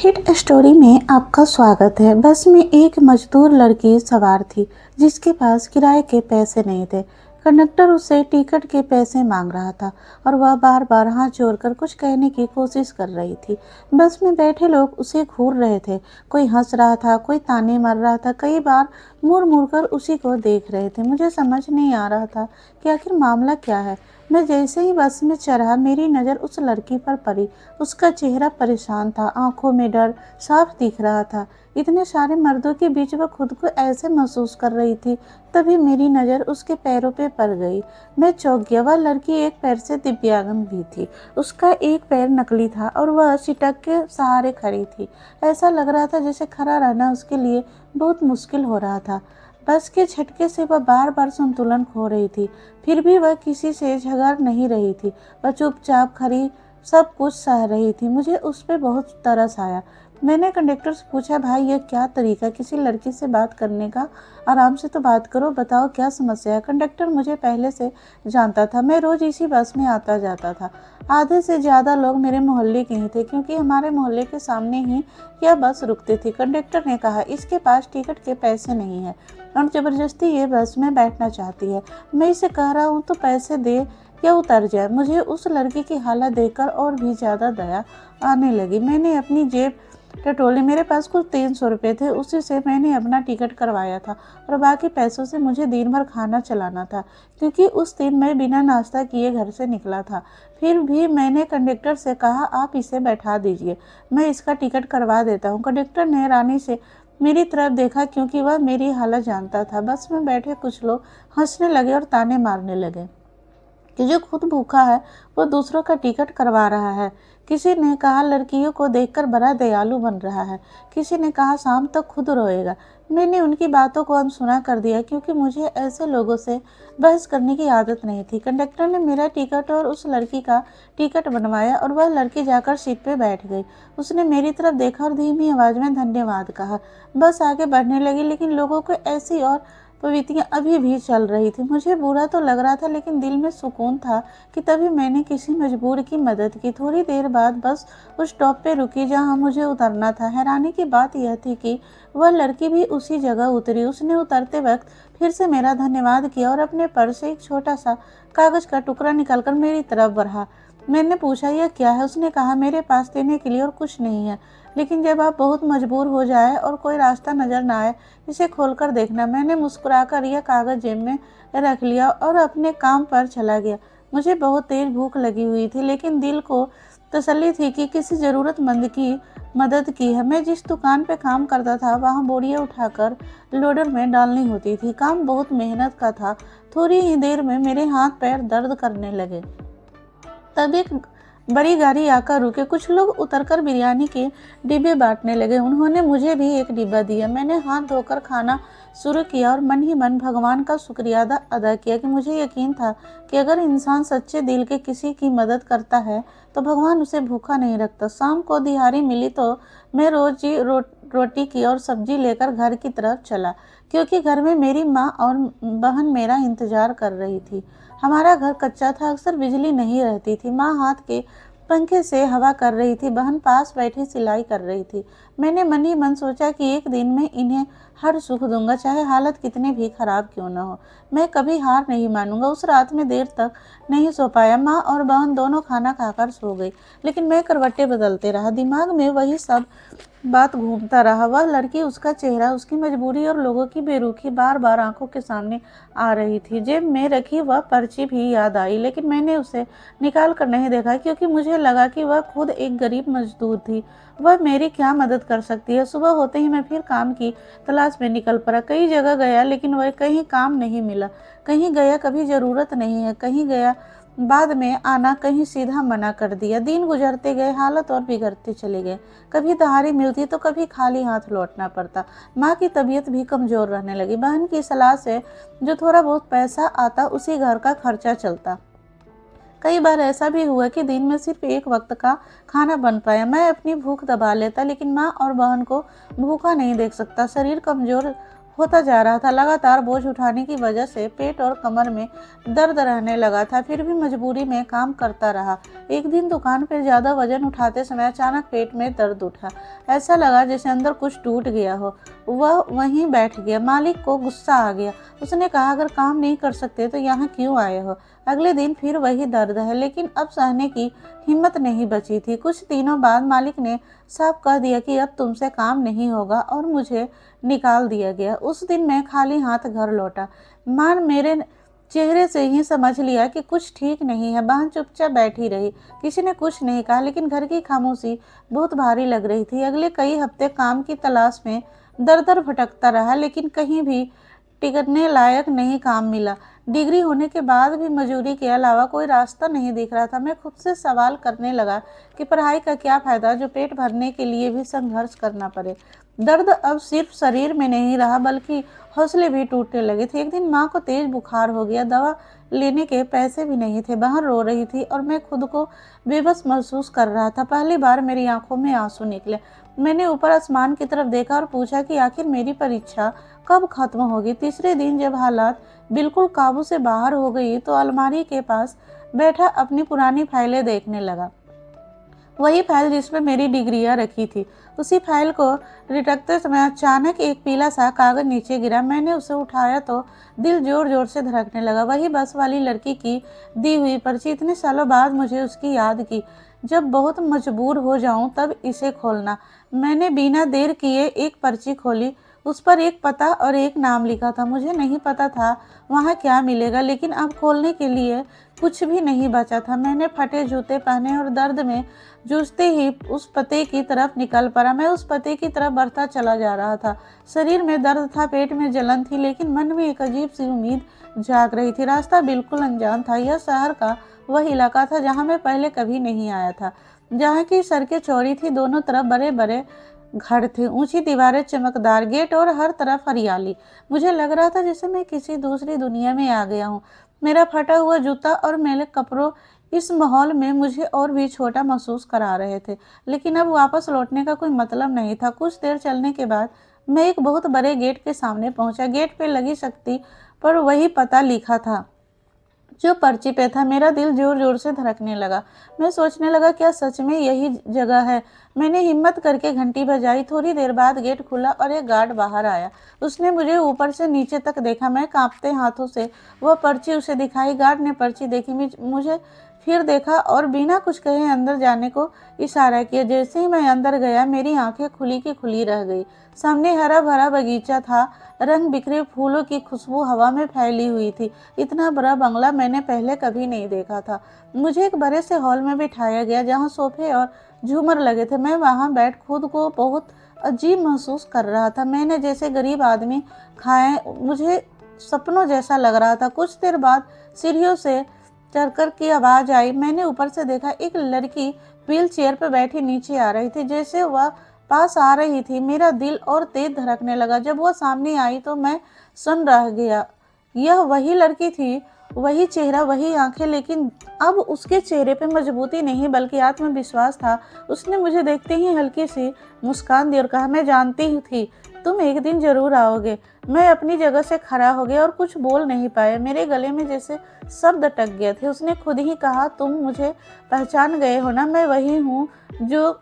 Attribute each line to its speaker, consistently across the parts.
Speaker 1: Hit story में आपका स्वागत है। बस में एक मजदूर लड़की सवार थी जिसके पास किराए के पैसे नहीं थे। कंडक्टर उससे टिकट के पैसे मांग रहा था और वह बार बार हाथ जोड़कर कुछ कहने की कोशिश कर रही थी। बस में बैठे लोग उसे घूर रहे थे, कोई हंस रहा था, कोई ताने मार रहा था, कई बार मुड़ मुड़ कर उसी को देख रहे थे। मुझे समझ नहीं आ रहा था कि आखिर मामला क्या है। मैं जैसे ही बस में चढ़ा मेरी नज़र उस लड़की पर पड़ी। उसका चेहरा परेशान था, आंखों में डर साफ दिख रहा था। इतने सारे मर्दों के बीच वह खुद को ऐसे महसूस कर रही थी। तभी मेरी नज़र उसके पैरों पे पड़ गई। मैं चौंक गया। वह लड़की एक पैर से दिव्यांग भी थी। उसका एक पैर नकली था और वह सिटक के सहारे खड़ी थी। ऐसा लग रहा था जैसे खड़ा रहना उसके लिए बहुत मुश्किल हो रहा था। बस के झटके से वह बार बार संतुलन खो रही थी। फिर भी वह किसी से झगड़ नहीं रही थी। वह चुपचाप खड़ी सब कुछ सह रही थी। मुझे उस पर बहुत तरस आया। मैंने कंडक्टर से पूछा, भाई ये क्या तरीका किसी लड़की से बात करने का? आराम से तो बात करो, बताओ क्या समस्या है। कंडक्टर मुझे पहले से जानता था। मैं रोज इसी बस में आता जाता था। आधे से ज़्यादा लोग मेरे मोहल्ले के ही थे क्योंकि हमारे मोहल्ले के सामने ही यह बस रुकती थी। कंडक्टर ने कहा, इसके पास टिकट के पैसे नहीं है और ज़बरदस्ती ये बस में बैठना चाहती है। मैं इसे कह रहा हूँ तो पैसे दे या उतर जाए। मुझे उस लड़की की हालत देखकर और भी ज़्यादा दया आने लगी। मैंने अपनी जेब टटोली। मेरे पास कुछ 300 रुपये थे। उसी से मैंने अपना टिकट करवाया था और बाकी पैसों से मुझे दिन भर खाना चलाना था क्योंकि उस दिन मैं बिना नाश्ता किए घर से निकला था। फिर भी मैंने कंडक्टर से कहा, आप इसे बैठा दीजिए, मैं इसका टिकट करवा देता हूँ। कंडक्टर ने हैरानी से मेरी तरफ देखा क्योंकि वह मेरी हालत जानता था। बस में बैठे कुछ लोग हंसने लगे और ताने मारने लगे कि जो खुद भूखा है वो दूसरों का टिकट करवा रहा है। किसी ने कहा, लड़कियों को देखकर बड़ा दयालु बन रहा है। किसी ने कहा, शाम तक खुद रोएगा। मैंने उनकी बातों को अनसुना कर दिया क्योंकि मुझे ऐसे लोगों से बहस करने की आदत नहीं थी। कंडक्टर ने मेरा टिकट और उस लड़की का टिकट बनवाया और वह लड़की जाकर सीट पे बैठ गई। उसने मेरी तरफ देखा और धीमी आवाज में धन्यवाद कहा। बस आगे बढ़ने लगी लेकिन लोगों को ऐसी और प्रवृत्तियां अभी भी चल रही थी। मुझे बुरा तो लग रहा था लेकिन दिल में सुकून था कि तभी मैंने किसी मजबूर की मदद की। थोड़ी देर बाद बस उस स्टॉप पे रुकी जहां मुझे उतरना था। हैरानी की बात यह थी कि वह लड़की भी उसी जगह उतरी। उसने उतरते वक्त फिर से मेरा धन्यवाद किया और अपने पर्स से एक छोटा सा कागज का टुकड़ा निकालकर मेरी तरफ बढ़ा। मैंने पूछा, यह क्या है? उसने कहा, मेरे पास देने के लिए और कुछ नहीं है, लेकिन जब आप बहुत मजबूर हो जाए और कोई रास्ता नजर ना आए इसे खोलकर देखना। मैंने मुस्कुराकर यह कागज जेब में रख लिया और अपने काम पर चला गया। मुझे बहुत तेज भूख लगी हुई थी लेकिन दिल को तसल्ली थी कि किसी ज़रूरतमंद की मदद की है। मैं जिस दुकान पे काम करता था वहाँ बोरियां उठाकर लोडर में डालनी होती थी। काम बहुत मेहनत का था। थोड़ी ही देर में मेरे हाथ पैर दर्द करने लगे। तब एक बड़ी गाड़ी आकर रुके। कुछ लोग उतरकर बिरयानी के डिब्बे बांटने लगे। उन्होंने मुझे भी एक डिब्बा दिया। मैंने हाथ धोकर खाना शुरू किया और मन ही मन भगवान का शुक्रिया अदा किया कि मुझे यकीन था कि अगर इंसान सच्चे दिल के किसी की मदद करता है तो भगवान उसे भूखा नहीं रखता। शाम को दिहाड़ी मिली तो मैं रोटी की और सब्जी लेकर घर की तरफ चला क्योंकि घर में मेरी माँ और बहन मेरा इंतजार कर रही थी। हमारा घर कच्चा था, अक्सर बिजली नहीं रहती थी। माँ हाथ के पंखे से हवा कर रही थी, बहन पास बैठी सिलाई कर रही थी। मैंने मन ही मन सोचा कि एक दिन मैं इन्हें हर सुख दूंगा, चाहे हालत कितनी भी खराब क्यों न हो। मैं कभी हार नहीं मानूंगा। उस रात में देर तक नहीं सो पाया। माँ और बहन दोनों खाना खाकर सो गई लेकिन मैं करवटें बदलते रहा। दिमाग में वही सब बात घूमता रहा। वह लड़की, उसका चेहरा, उसकी मजबूरी और लोगों की बेरुखी बार बार आंखों के सामने आ रही थी। जेब में रखी वह पर्ची भी याद आई लेकिन मैंने उसे निकाल कर नहीं देखा क्योंकि मुझे लगा कि वह खुद एक गरीब मजदूर थी। वह मेरी क्या मदद कर सकती है? सुबह होते ही मैं फिर काम की तलाश में निकल पड़ा। कई जगह गया लेकिन वह कहीं काम नहीं मिला। कहीं गया, कभी ज़रूरत नहीं है, कहीं गया बाद में आना, कहीं सीधा मना कर दिया। दिन गुजरते गए, हालत और बिगड़ते चले गए। कभी दहाड़ी मिलती तो कभी खाली हाथ लौटना पड़ता। माँ की तबीयत भी कमज़ोर रहने लगी। बहन की सलाह से जो थोड़ा बहुत पैसा आता उसी घर का खर्चा चलता। कई बार ऐसा भी हुआ कि दिन में सिर्फ एक वक्त का खाना बन पाया। मैं अपनी भूख दबा लेता लेकिन माँ और बहन को भूखा नहीं देख सकता। शरीर कमज़ोर होता जा रहा था। लगातार बोझ उठाने की वजह से पेट और कमर में दर्द रहने लगा था, फिर भी मजबूरी में काम करता रहा। एक दिन दुकान पर ज़्यादा वजन उठाते समय अचानक पेट में दर्द उठा। ऐसा लगा जैसे अंदर कुछ टूट गया हो। वह वहीं बैठ गया। मालिक को गुस्सा आ गया। उसने कहा, अगर काम नहीं कर सकते तो यहाँ क्यों आए हो? अगले दिन फिर वही दर्द है, लेकिन अब सहने की हिम्मत नहीं बची थी। कुछ दिनों बाद मालिक ने साफ कह दिया कि अब तुमसे काम नहीं होगा और मुझे निकाल दिया गया। उस दिन मैं खाली हाथ घर लौटा। मां मेरे चेहरे से ही समझ लिया कि कुछ ठीक नहीं है। बहन चुपचाप बैठी रही। किसी ने कुछ नहीं कहा, लेकिन घर की खामोशी बहुत भारी लग रही थी। अगले कई हफ्ते काम की तलाश में दर दर भटकता रहा, लेकिन कहीं भी टिकने लायक नहीं काम मिला। डिग्री होने के बाद भी मजूरी के अलावा कोई रास्ता नहीं दिख रहा था। मैं खुद से सवाल करने लगा कि पढ़ाई का क्या फायदा जो पेट भरने के लिए भी संघर्ष करना पड़े। दर्द अब सिर्फ शरीर में नहीं रहा, बल्कि हौसले भी टूटने लगे थे। एक दिन माँ को तेज बुखार हो गया। दवा लेने के पैसे भी नहीं थे। बहन रो रही थी और मैं खुद को बेबस महसूस कर रहा था। पहली बार मेरी आंखों में आंसू निकले। मैंने ऊपर आसमान की तरफ देखा और पूछा कि आखिर मेरी परीक्षा कब खत्म होगी। तीसरे दिन जब हालात बिल्कुल काबू से बाहर हो गई तो अलमारी के पास बैठा अपनी पुरानी फाइलें देखने लगा। वही फाइल जिसमें मेरी डिग्रियां रखी थी। उसी फाइल को रिटकते समय अचानक एक पीला सा कागज नीचे गिरा। मैंने उसे उठाया तो दिल जोर जोर से धड़कने लगा। वही बस वाली लड़की की दी हुई पर्ची। इतने सालों बाद मुझे उसकी याद की। जब बहुत मजबूर हो जाऊं तब इसे खोलना। मैंने बिना देर किए एक पर्ची खोली। उस पर एक पता और एक नाम लिखा था। मुझे नहीं पता था वहाँ क्या मिलेगा, लेकिन अब खोलने के लिए कुछ भी नहीं बचा था। मैंने फटे जूते पहने और दर्द में जूझते ही उस पते की तरफ निकल पड़ा। मैं उस पते की तरफ बढ़ता चला जा रहा था। शरीर में दर्द था, पेट में जलन थी, लेकिन मन में एक अजीब सी उम्मीद जाग रही थी। रास्ता बिल्कुल अनजान था। यह शहर का वह इलाका था जहाँ मैं पहले कभी नहीं आया था, जहाँ की सड़कें चौड़ी थी, दोनों तरफ बड़े बड़े घर थे, ऊंची दीवारें, चमकदार गेट और हर तरफ हरियाली। मुझे लग रहा था जैसे मैं किसी दूसरी दुनिया में आ गया हूँ। मेरा फटा हुआ जूता और मैले कपड़ों इस माहौल में मुझे और भी छोटा महसूस करा रहे थे, लेकिन अब वापस लौटने का कोई मतलब नहीं था। कुछ देर चलने के बाद मैं एक बहुत बड़े गेट के सामने पहुंचा। गेट पे लगी शक्ति पर वही पता लिखा था जो पर्ची पे था। मेरा दिल जोर जोर से धड़कने लगा। मैं सोचने लगा, क्या सच में यही जगह है? मैंने हिम्मत करके घंटी बजाई। थोड़ी देर बाद गेट खुला और एक गार्ड बाहर आया। उसने मुझे ऊपर से नीचे तक देखा। मैं कांपते हाथों से वह पर्ची उसे दिखाई। गार्ड ने पर्ची देखी, मुझे फिर देखा और बिना कुछ कहे अंदर जाने को इशारा किया। जैसे ही मैं अंदर गया मेरी आंखें खुली की खुली रह गई। सामने हरा भरा बगीचा था। रंग बिखरे फूलों की खुशबू हवा में फैली हुई थी। इतना बड़ा बंगला मैंने पहले कभी नहीं देखा था। मुझे एक बड़े से हॉल में बिठाया गया जहाँ सोफे और झूमर लगे थे। मैं वहाँ बैठ खुद को बहुत अजीब महसूस कर रहा था। मैंने जैसे गरीब आदमी खाए, मुझे सपनों जैसा लग रहा था। कुछ देर बाद सीढ़ियों से चढ़कर की आवाज आई। मैंने ऊपर से देखा, एक लड़की व्हील चेयर पर बैठी नीचे आ रही थी। जैसे वह पास आ रही थी मेरा दिल और तेज धड़कने लगा। जब वह सामने आई तो मैं सुन रह गया। यह वही लड़की थी, वही चेहरा, वही आंखें, लेकिन अब उसके चेहरे पे मजबूती नहीं बल्कि आत्मविश्वास था। उसने मुझे देखते ही हल्की सी मुस्कान दी और कहा, मैं जानती ही थी तुम एक दिन जरूर आओगे। मैं अपनी जगह से खड़ा हो गया और कुछ बोल नहीं पाया। मेरे गले में जैसे शब्द अटक गए थे। उसने खुद ही कहा, तुम मुझे पहचान गए हो ना? मैं वही हूँ जो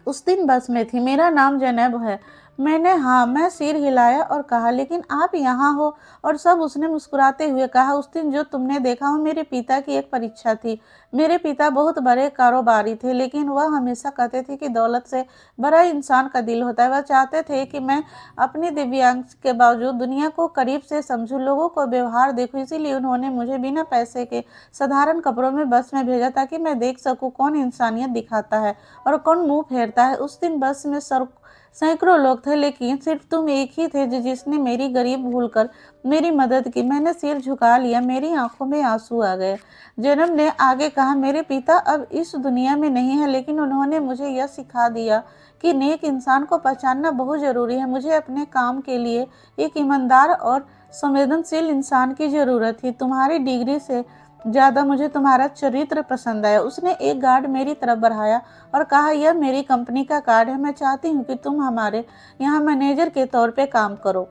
Speaker 1: उस दिन बस में थी। मेरा नाम जैनब है। मैं सिर हिलाया और कहा, लेकिन आप यहाँ हो? और सब उसने मुस्कुराते हुए कहा, उस दिन जो तुमने देखा वो मेरे पिता की एक परीक्षा थी। मेरे पिता बहुत बड़े कारोबारी थे, लेकिन वह हमेशा कहते थे कि दौलत से बड़ा इंसान का दिल होता है। वह चाहते थे कि मैं अपनी दिव्यांग के बावजूद दुनिया को करीब से समझूं, लोगों को व्यवहार देखूं। इसीलिए उन्होंने मुझे बिना पैसे के साधारण कपड़ों में बस में भेजा, ताकि मैं देख सकूं कौन इंसानियत दिखाता है और कौन मुंह फेरता है। उस दिन बस में सैकड़ों लोग थे, लेकिन सिर्फ तुम एक ही थे जिसने मेरी गरीब भूलकर मेरी मदद की। मैंने सिर झुका लिया। मेरी आंखों में आंसू आ गए। जैनब ने आगे कहा, मेरे पिता अब इस दुनिया में नहीं है, लेकिन उन्होंने मुझे यह सिखा दिया कि नेक इंसान को पहचानना बहुत जरूरी है। मुझे अपने काम के लिए एक ईमानदार और संवेदनशील इंसान की जरूरत थी। तुम्हारी डिग्री से ज्यादा मुझे तुम्हारा चरित्र पसंद आया। उसने एक कार्ड मेरी तरफ बढ़ाया और कहा, यह मेरी कंपनी का कार्ड है। मैं चाहती हूँ कि तुम हमारे यहाँ मैनेजर के तौर पे काम करो।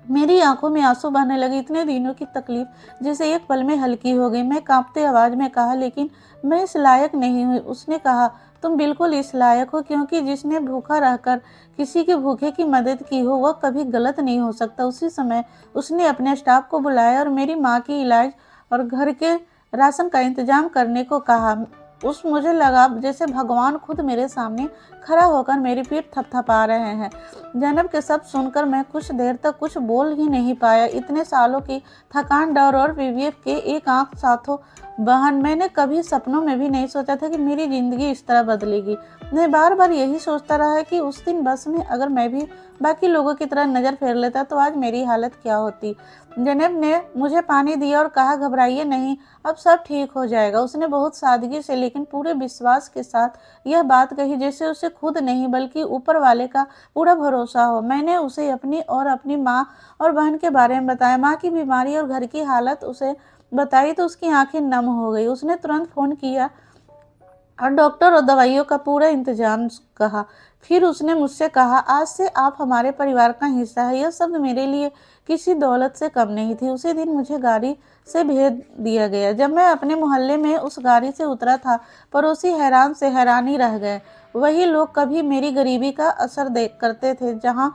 Speaker 1: मेरी आंखों में आंसू बहने लगे। इतने दिनों की तकलीफ जैसे एक पल में हल्की हो गई। मैं कांपते आवाज में कहा, लेकिन मैं इस लायक नहीं हूँ। उसने कहा, तुम बिल्कुल इस लायक हो, क्योंकि जिसने भूखा रहकर किसी के भूखे की मदद की हो वह कभी गलत नहीं हो सकता। उसी समय उसने अपने स्टाफ को बुलाया और मेरी माँ की इलाज और घर के राशन का इंतजाम करने को कहा। उस मुझे लगा जैसे भगवान खुद मेरे सामने खड़ा होकर मेरी पीठ थपथपा रहे हैं। जैनब के सब सुनकर मैं कुछ देर तक कुछ बोल ही नहीं पाया। इतने सालों की थकान, डर और पीवीएफ के एक आंख साथों बहन, मैंने कभी सपनों में भी नहीं सोचा था कि मेरी जिंदगी इस तरह बदलेगी। मैं बार बार यही सोचता रहा कि उस दिन बस में अगर मैं भी बाकी लोगों की तरह नजर फेर लेता तो आज मेरी हालत क्या होती। जैनब ने मुझे पानी दिया और कहा, घबराइए नहीं, अब सब ठीक हो जाएगा। उसने बहुत सादगी से लेकिन पूरे विश्वास के साथ यह बात कही जैसे उसे खुद नहीं बल्कि ऊपर वाले का पूरा भरोसा हो। मैंने उसे अपनी और अपनी माँ और बहन के बारे में बताया। माँ की बीमारी और घर की हालत उसे बताई तो उसकी आंखें नम हो गई। उसने तुरंत फोन किया और डॉक्टर और दवाइयों का पूरा इंतजाम कहा। फिर उसने मुझसे कहा, आज से आप हमारे परिवार का हिस्सा है। यह शब्द मेरे लिए किसी दौलत से कम नहीं थी। उसी दिन मुझे गाड़ी से भेज दिया गया। जब मैं अपने मोहल्ले में उस गाड़ी से उतरा था, पड़ोसी हैरान से हैरानी रह गए। वही लोग कभी मेरी गरीबी का असर देख करते थे, जहाँ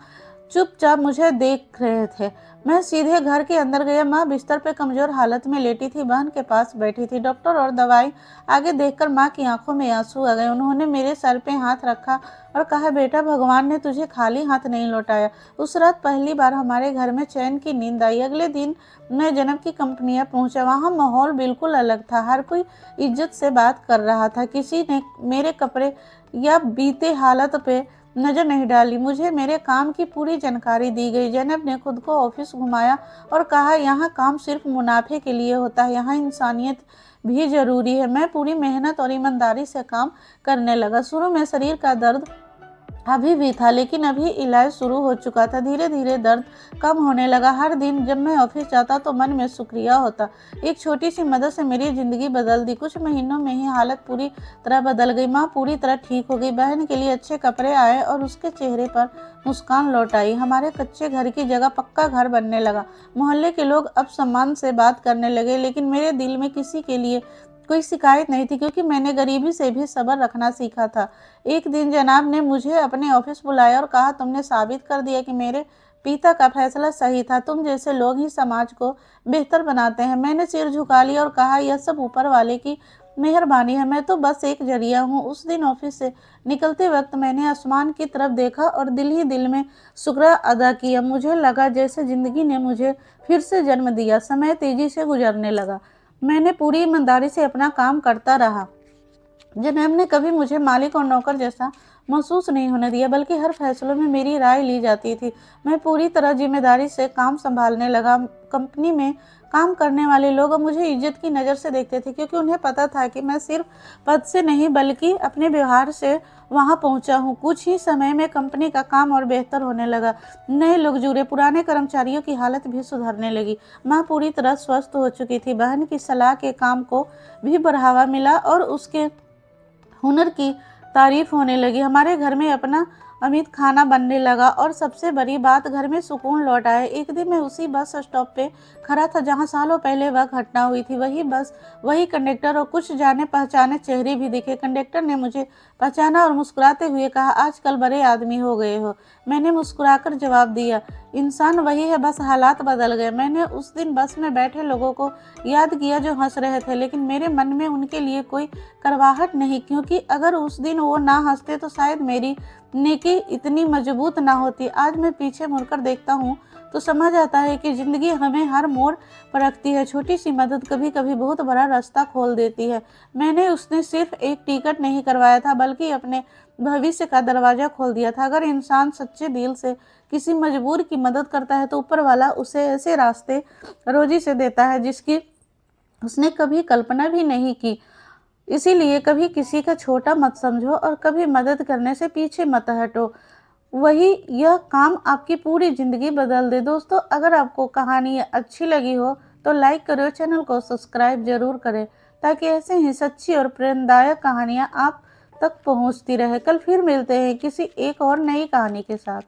Speaker 1: चुपचाप मुझे देख रहे थे। मैं सीधे घर के अंदर गया। माँ बिस्तर पे कमजोर हालत में लेटी थी, बहन के पास बैठी थी। डॉक्टर और दवाई आगे देखकर माँ की आंखों में आंसू आ गए। उन्होंने मेरे सर पे हाथ रखा और कहा, बेटा, भगवान ने तुझे खाली हाथ नहीं लौटाया। उस रात पहली बार हमारे घर में चैन की नींद आई। अगले दिन मैं जन्म की कंपनियां पहुंचा। वहाँ माहौल बिल्कुल अलग था। हर कोई इज्जत से बात कर रहा था। किसी ने मेरे कपड़े या बीते हालत पे नजर नहीं डाली। मुझे मेरे काम की पूरी जानकारी दी गई। जैनब ने खुद को ऑफिस घुमाया और कहा, यहाँ काम सिर्फ मुनाफे के लिए होता है, यहाँ इंसानियत भी जरूरी है। मैं पूरी मेहनत और ईमानदारी से काम करने लगा। शुरू में शरीर का दर्द अभी भी था, लेकिन अभी इलाज शुरू हो चुका था। धीरे धीरे दर्द कम होने लगा। हर दिन जब मैं ऑफिस जाता तो मन में शुक्रिया होता। एक छोटी सी मदद से मेरी जिंदगी बदल दी। कुछ महीनों में ही हालत पूरी तरह बदल गई। माँ पूरी तरह ठीक हो गई। बहन के लिए अच्छे कपड़े आए और उसके चेहरे पर मुस्कान लौट आई। हमारे कच्चे घर की जगह पक्का घर बनने लगा। मोहल्ले के लोग अब सम्मान से बात करने लगे, लेकिन मेरे दिल में किसी के लिए कोई शिकायत नहीं थी, क्योंकि मैंने गरीबी से भी सब्र रखना सीखा था। एक दिन जनाब ने मुझे अपने ऑफिस बुलाया और कहा, तुमने साबित कर दिया कि मेरे पिता का फैसला सही था। तुम जैसे लोग ही समाज को बेहतर बनाते हैं। मैंने सिर झुका लिया और कहा, यह सब ऊपर वाले की मेहरबानी है, मैं तो बस एक जरिया हूँ। उस दिन ऑफिस से निकलते वक्त मैंने आसमान की तरफ देखा और दिल ही दिल में शुक्र अदा किया। मुझे लगा जैसे जिंदगी ने मुझे फिर से जन्म दिया। समय तेजी से गुजरने लगा। मैंने पूरी ईमानदारी से अपना काम करता रहा। जनाब ने कभी मुझे मालिक और नौकर जैसा महसूस नहीं होने दिया, बल्कि हर फैसलों में मेरी राय ली जाती थी। मैं पूरी तरह जिम्मेदारी से काम संभालने लगा। कंपनी में काम करने वाले लोग अब मुझे इज्जत की नज़र से देखते थे, क्योंकि उन्हें पता था कि मैं सिर्फ पद से नहीं बल्कि अपने व्यवहार से वहां पहुंचा हूं। कुछ ही समय में कंपनी का काम और बेहतर होने लगा। नए लोग जुड़े, पुराने कर्मचारियों की हालत भी सुधरने लगी। माँ पूरी तरह स्वस्थ हो चुकी थी। बहन की सलाह के काम को भी बढ़ावा मिला और उसके हुनर की तारीफ होने लगी। हमारे घर में अपना अमित खाना बनने लगा और सबसे बड़ी बात, घर में सुकून लौट आया। एक दिन मैं उसी बस स्टॉप पे खड़ा था जहां सालों पहले वह घटना हुई थी। वही बस, वही कंडक्टर और कुछ जाने पहचाने चेहरे भी दिखे। कंडक्टर ने मुझे पहचाना और मुस्कुराते हुए कहा, आजकल बड़े आदमी हो गए हो। मैंने मुस्कुराकर जवाब दिया, इंसान वही है, बस हालात बदल गए। मैंने उस दिन बस में बैठे लोगों को याद किया जो हंस रहे थे, लेकिन मेरे मन में उनके लिए कोई करवाहट नहीं, क्योंकि अगर उस दिन वो ना हंसते तो शायद मेरी नेकी इतनी मजबूत ना होती। आज मैं पीछे मुड़कर देखता हूँ तो समझ आता है कि जिंदगी हमें हर मोड़ पर रखती है। छोटी सी मदद कभी कभी बहुत बड़ा रास्ता खोल देती है। मैंने उसने सिर्फ एक टिकट नहीं करवाया था, बल्कि अपने भविष्य का दरवाजा खोल दिया था। अगर इंसान सच्चे दिल से किसी मजबूर की मदद करता है तो ऊपर वाला उसे ऐसे रास्ते रोजी से देता है जिसकी उसने कभी कल्पना भी नहीं की। इसीलिए कभी किसी का छोटा मत समझो और कभी मदद करने से पीछे मत हटो। वही यह काम आपकी पूरी जिंदगी बदल दे। दोस्तों, अगर आपको कहानी अच्छी लगी हो तो लाइक करो, चैनल को सब्सक्राइब जरूर करें, ताकि ऐसे ही सच्ची और प्रेरणादायक कहानियाँ आप तक पहुँचती रहे। कल फिर मिलते हैं किसी एक और नई कहानी के साथ।